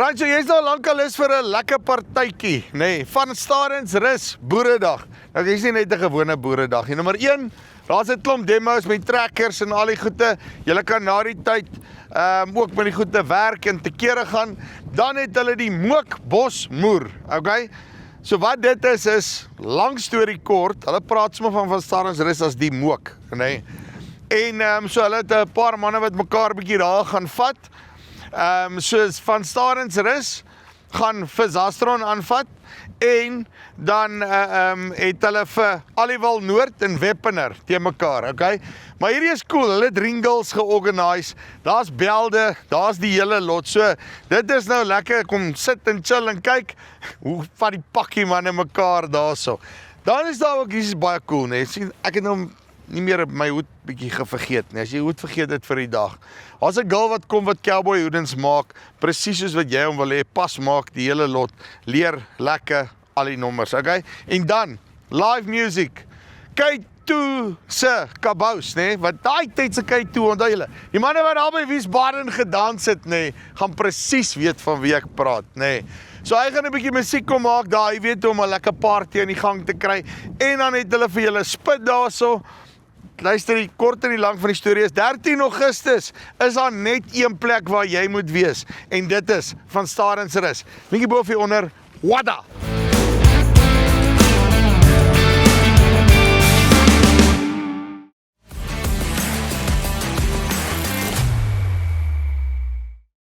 Right, so jy's nou lank al lus vir 'n lekker partytjie, nê? Van Starensrus Boeredag. Nou jy's nie net 'n gewone Boeredag nie. Nommer 1, daar's 'n klomp demos met trekkers en al die goede. Julle kan na die tyd ook met die goede werk en te kere gaan. Dan het hulle die Mookbosmoer, okay? So wat dit is lang storie kort. Hulle praat sommer van Starensrus as die mook, nê? En so hulle het 'n paar manne wat mekaar bietjie daar gaan vat. Soos van Starensrus gaan vir Zastron aanvat en dan het hulle vir Aliwal Noord en Weppener teen mekaar, okay? Maar hierdie is cool, hulle het ringles georganiseer, daar's belde, daar's die hele lot, so dit is nou lekker, kom sit en chill en kyk, hoe vat die pakkie manne mekaar daarso. Dan is daar ook, hier is baie cool, nee, ek het nou nie meer my hoed bietjie vergeet nie, as jy hoed vergeet dit vir die dag. As 'n girl wat kom wat cowboy hoedens maak, presies soos wat jy hom wil hê, pas maak die hele lot, leer lekker al die nommers, okay? En dan, live music, K2 se kabous, nee, wat daai tyd se K2, onthou julle, die manne wat daar by Wiesbaden gedans het, nee, gaan presies weet van wie ek praat, nee. So hy gaan 'n bietjie musiek kom maak daar, hy weet hoe om 'n lekker party aan die gang te kry, en dan het hulle vir julle spit daarso. Luister, die kort en die lang van die storie is 13 Augustus is daar net een plek waar jy moet wees en dit is van Starensrus. Bietjie bo of hier onder, Wada.